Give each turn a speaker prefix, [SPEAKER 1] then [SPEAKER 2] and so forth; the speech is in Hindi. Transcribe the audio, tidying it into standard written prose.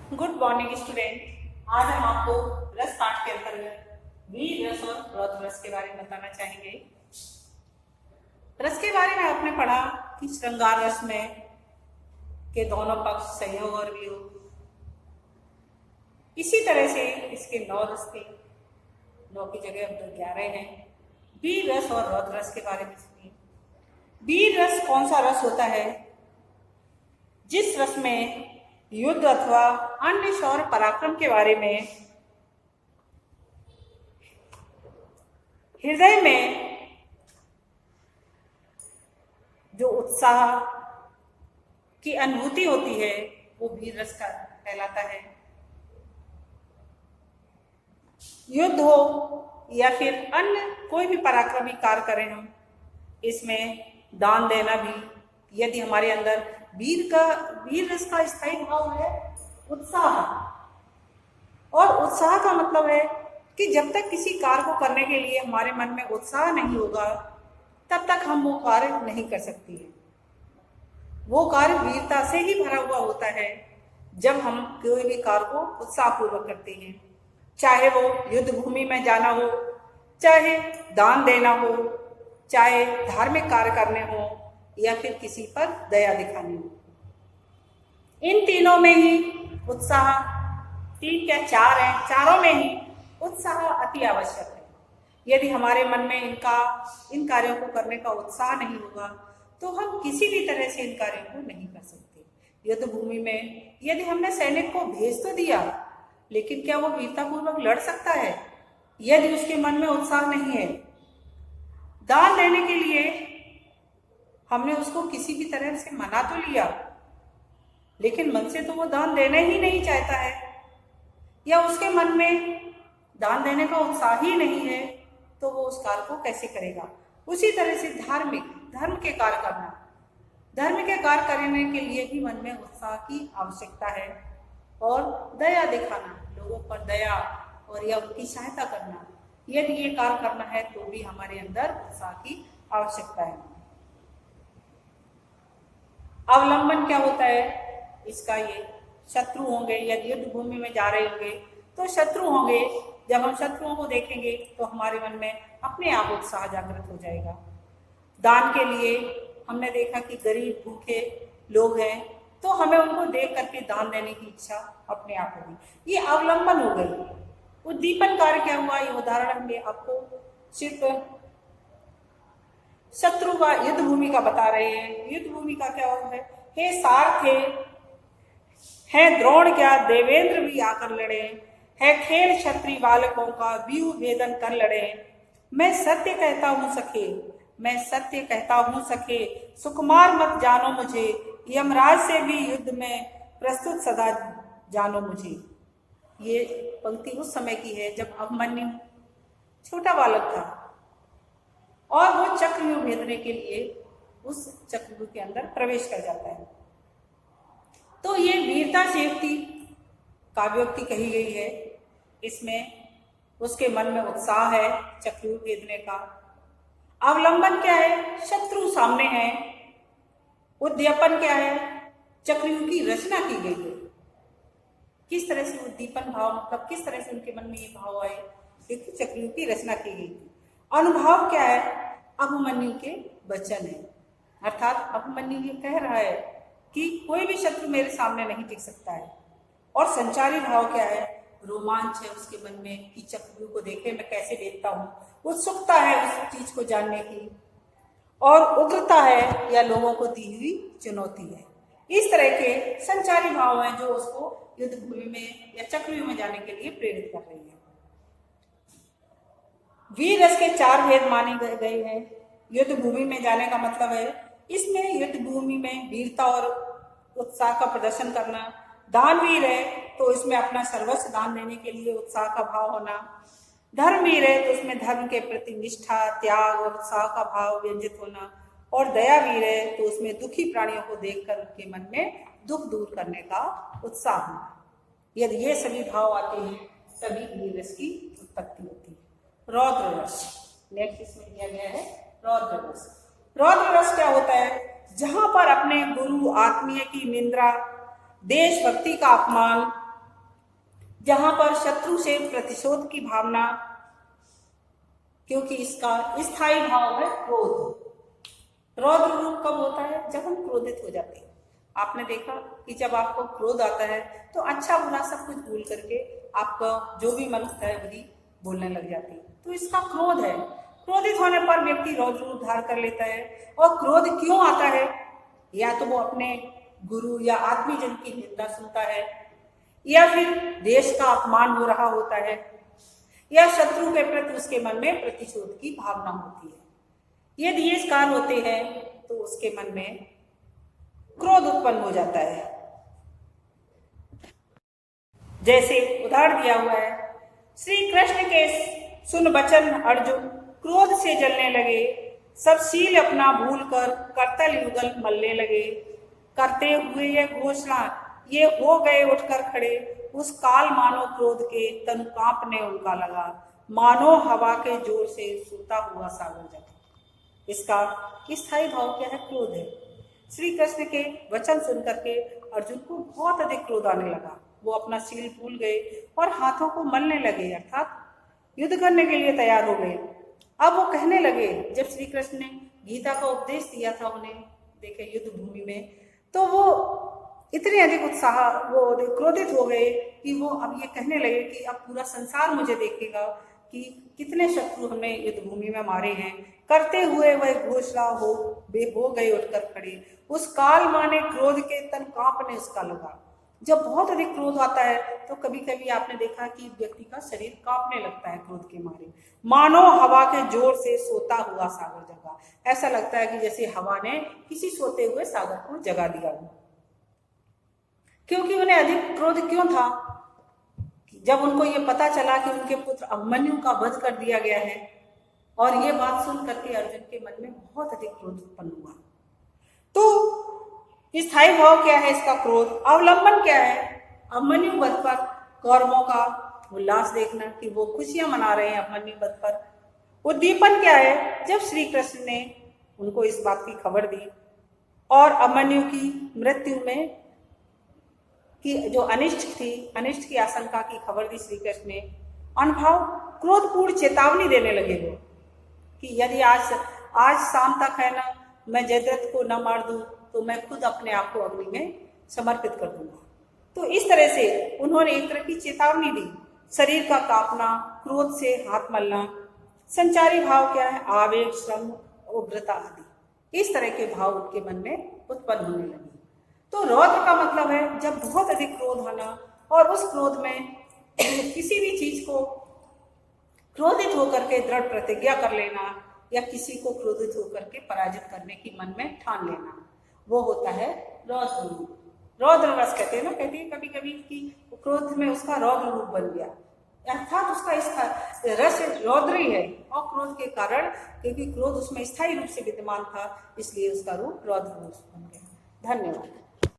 [SPEAKER 1] Good morning student. आज हम आपको रस पाठ के अंतर्गत वीर रस और रौद्र रस के बारे में बताना चाहेंगे। रस के बारे में आपने पढ़ा कि श्रृंगार रस में के दोनों पक्ष संयोग और वियोग। इसी तरह से इसके 9 रस थे, 9 की जगह अब तो 11 हैं। वीर रस और रौद्र रस के बारे में सुनिए। वीर रस कौन सा रस होता है? जिस रस में युद्ध अथवा अन्य शौर्य पराक्रम के बारे में हृदय में जो उत्साह की अनुभूति होती है वो वीर रस का कहलाता है। युद्ध हो या फिर अन्य कोई भी पराक्रमी कार्य करें हम, इसमें दान देना भी, यदि हमारे अंदर वीर रस का स्थायी भाव है, उत्साह। और उत्साह का मतलब है कि जब तक किसी कार्य को करने के लिए हमारे मन में उत्साह नहीं होगा तब तक हम वो कार्य नहीं कर सकते हैं। वो कार्य वीरता से ही भरा हुआ होता है जब हम कोई भी कार्य को उत्साहपूर्वक करते हैं, चाहे वो युद्ध भूमि में जाना हो, चाहे दान देना हो, चाहे धार्मिक कार्य करने हो या फिर किसी पर दया दिखानी हो। इन तीनों में ही उत्साह, 3 या 4 हैं, चारों में ही उत्साह अति आवश्यक है। यदि हमारे मन में इन कार्यों को करने का उत्साह नहीं होगा तो हम किसी भी तरह से इन कार्यों को नहीं कर सकते। युद्ध भूमि में यदि हमने सैनिक को भेज तो दिया, लेकिन क्या वो वीरतापूर्वक लड़ सकता है यदि उसके मन में उत्साह नहीं है? दान देने के लिए हमने उसको किसी भी तरह से मना तो लिया, लेकिन मन से तो वो दान देना ही नहीं चाहता है, या उसके मन में दान देने का उत्साह ही नहीं है, तो वो उस कार्य को कैसे करेगा? उसी तरह से धर्म के कार्य करना, धर्म के कार्य करने के लिए भी मन में उत्साह की आवश्यकता है। और दया दिखाना, लोगों पर दया और या उनकी सहायता करना, यदि ये कार्य करना है तो भी हमारे अंदर उत्साह की आवश्यकता है। अवलंबन क्या होता है इसका? ये शत्रु होंगे, यदि युद्ध भूमि में जा रहे होंगे तो शत्रु होंगे। जब हम शत्रुओं को देखेंगे तो हमारे मन में अपने आप उत्साह जागृत हो जाएगा। दान के लिए हमने देखा कि गरीब भूखे लोग हैं तो हमें उनको देख करके दान देने की इच्छा अपने आप होगी। ये अवलंबन हो गई। उद्दीपन कार्य क्या हुआ? ये उदाहरण हम आपको सिर्फ शत्रु का युद्ध भूमि का बता रहे हैं। युद्ध भूमि का क्या है? हे सारथे, है द्रोण क्या देवेंद्र भी आकर लड़े, है खेल क्षत्रिय बालकों का व्यूह भेदन कर लड़े। मैं सत्य कहता हूँ सखे, मैं सत्य कहता हूँ सखे, सुकुमार मत जानो मुझे, यमराज से भी युद्ध में प्रस्तुत सदा जानो मुझे। ये पंक्ति उस समय की है जब अभिमन्यु छोटा बालक था और वो चक्रव्यूह भेदने के लिए उस चक्रव्यूह के अंदर प्रवेश कर जाता है। तो ये वीरता से युक्ति काव्योक्ति कही गई है। इसमें उसके मन में उत्साह है चक्रव्यूह भेदने का। अवलंबन क्या है? शत्रु सामने है। उद्दीपन क्या है? चक्रव्यूह की रचना की गई है। किस तरह से उद्दीपन भाव, मतलब किस तरह से उनके मन में ये भाव आए? देखिए, चक्रव्यूह की रचना की गई थी। अनुभव क्या है? अभिमन्यु के वचन है, अर्थात अभिमन्यु ये कह रहा है कि कोई भी शत्रु मेरे सामने नहीं टिक सकता है। और संचारी भाव क्या है? रोमांच है उसके मन में कि चक्रव्यूह को देखे मैं कैसे देखता हूँ। उत्सुकता है उस चीज को जानने की, और उग्रता है या लोगों को दी हुई चुनौती है। इस तरह के संचारी भाव हैं जो उसको युद्ध भूमि में या चक्रव्यूह में जाने के लिए प्रेरित कर रही है। वीर रस के 4 भेद माने गए हैं। युद्ध भूमि में जाने का मतलब है इसमें युद्ध भूमि में वीरता और उत्साह का प्रदर्शन करना। दानवीर है तो इसमें अपना सर्वस्व दान देने के लिए उत्साह का भाव होना। धर्मवीर है तो इसमें धर्म के प्रति निष्ठा, त्याग और उत्साह का भाव व्यंजित होना। और दयावीर है तो उसमें दुखी प्राणियों को देखकर उनके मन में दुख दूर करने का उत्साह होना। यदि ये सभी भाव आते हैं तभी वीर रस की उत्पत्ति होती है। रौद्र रस नेक्स्ट इसमें दिया गया है, रौद्र रस। रौद्र रस क्या होता है? जहां पर अपने गुरु आत्मीय की निंदा, देशभक्ति का अपमान, जहां पर शत्रु से प्रतिशोध की भावना, क्योंकि इसका स्थायी भाव है क्रोध। रौद्र रूप कब होता है? जब हम क्रोधित हो जाते हैं। आपने देखा कि जब आपको क्रोध आता है तो अच्छा बुरा सब कुछ भूल करके आपका जो भी मन होता है वही बोलने लग जाती है, तो इसका क्रोध है। क्रोधित होने पर व्यक्ति रौद्र रूप धारण कर लेता है। और क्रोध क्यों आता है? या तो वो अपने गुरु या आत्मीजन की निंदा सुनता है, या फिर देश का अपमान हो रहा होता है, या शत्रु के प्रति उसके मन में प्रतिशोध की भावना होती है। यदि ये कार्य होते हैं तो उसके मन में क्रोध उत्पन्न हो जाता है। जैसे उदाहरण दिया हुआ है, श्री कृष्ण के सुन बचन अर्जुन क्रोध से जलने लगे, सब शील अपना भूल कर करतल युगल मलने लगे, करते हुए ये घोषणा ये हो गए उठकर खड़े, उस काल मानो क्रोध के तन कांपने उनका लगा, मानो हवा के जोर से सूता हुआ सागर जगा। इसका स्थायी भाव क्या है? क्रोध है। श्री कृष्ण के वचन सुनकर के अर्जुन को बहुत अधिक क्रोध आने लगा। वो अपना शील भूल गए और हाथों को मलने लगे, अर्थात युद्ध करने के लिए तैयार हो गए। अब वो कहने लगे, जब श्री कृष्ण ने गीता का उपदेश दिया था उन्हें, देखे युद्ध भूमि में, तो वो इतने अधिक वो क्रोधित हो गए कि वो अब ये कहने लगे कि अब पूरा संसार मुझे देखेगा कि कितने शत्रु हमने युद्ध भूमि में मारे हैं। करते हुए वह घोषणा हो गए उठकर खड़े, उस काल माने क्रोध के तन कांपने उसका लगा। जब बहुत अधिक क्रोध आता है तो कभी कभी आपने देखा कि व्यक्ति का शरीर कांपने लगता है क्रोध के मारे, मानो हवा के जोर से सोता हुआ सागर जगा। ऐसा लगता है कि जैसे हवा ने किसी सोते हुए सागर को जगा दिया हो। क्योंकि उन्हें अधिक क्रोध क्यों था? जब उनको ये पता चला कि उनके पुत्र अभिमन्यु का वध कर दिया गया है, और ये बात सुन करके अर्जुन के मन में बहुत अधिक क्रोध उत्पन्न हुआ। तो स्थायी भाव क्या है इसका? क्रोध। अवलंबन क्या है? अभिमन्यु वध पर कौरवों का उल्लास देखना कि वो खुशियां मना रहे हैं अभिमन्यु वध पर। उद्दीपन क्या है? जब श्री कृष्ण ने उनको इस बात की खबर दी और अभिमन्यु की मृत्यु में कि जो अनिष्ट की आशंका की खबर दी श्री कृष्ण ने, अनुभव क्रोधपूर्ण चेतावनी देने लगे वो कि यदि आज शाम तक है ना, मैं जयद्रथ को न मार दूं तो मैं खुद अपने आप को अग्नि में समर्पित कर दूंगा। तो इस तरह से उन्होंने एक तरह की चेतावनी दी। शरीर का कांपना, क्रोध से हाथ मलना। संचारी भाव क्या है? आवेग, श्रम, उग्रता आदि। इस तरह के भाव उनके मन में उत्पन्न होने लगे। तो रौद्र का मतलब है जब बहुत अधिक क्रोध आना, और उस क्रोध में किसी भी चीज को क्रोधित होकर के दृढ़ प्रतिज्ञा कर लेना, या किसी को क्रोधित होकर के पराजित करने की मन में ठान लेना, वो होता है रौद्र। रौद्र रस कहते हैं ना, कहते हैं कभी कभी कि क्रोध में उसका रौद्र रूप बन गया, अर्थात उसका रस रौद्र ही है। और क्रोध के कारण, क्योंकि क्रोध उसमें स्थायी रूप से विद्यमान था, इसलिए उसका रूप रौद्र रूप बन गया। धन्यवाद।